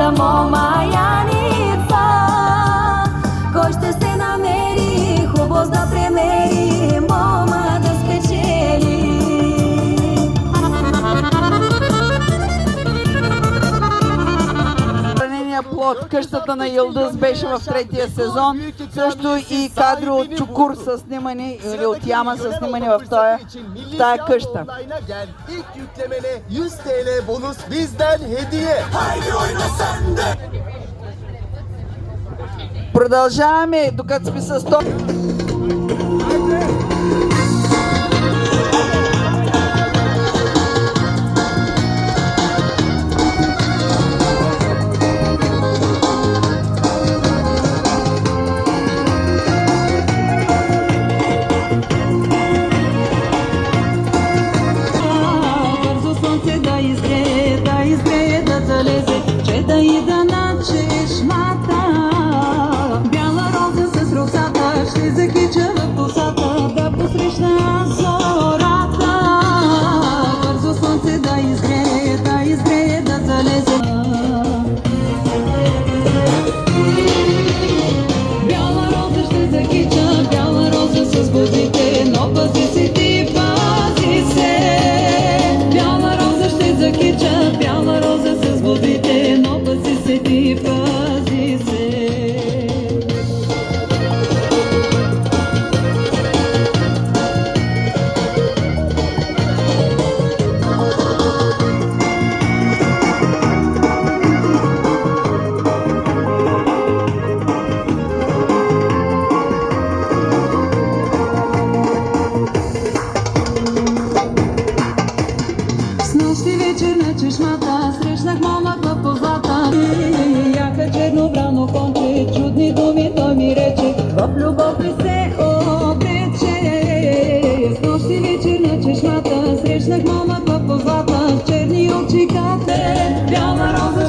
за мома Яница. Кой ще се намери, хубост да премери, мома да спечели. Плод къщата на Йылдыз беше в третия сезон. Също и кадри от Чукур са снимани, или от Яма са снимани в тая къща. İlk yüklemene 100 TL bonus bizden hediye. Haydi oyna sen de. Продължаваме докато сме с то. Срещнах мама по позлата, в черни очи кате, бяла роза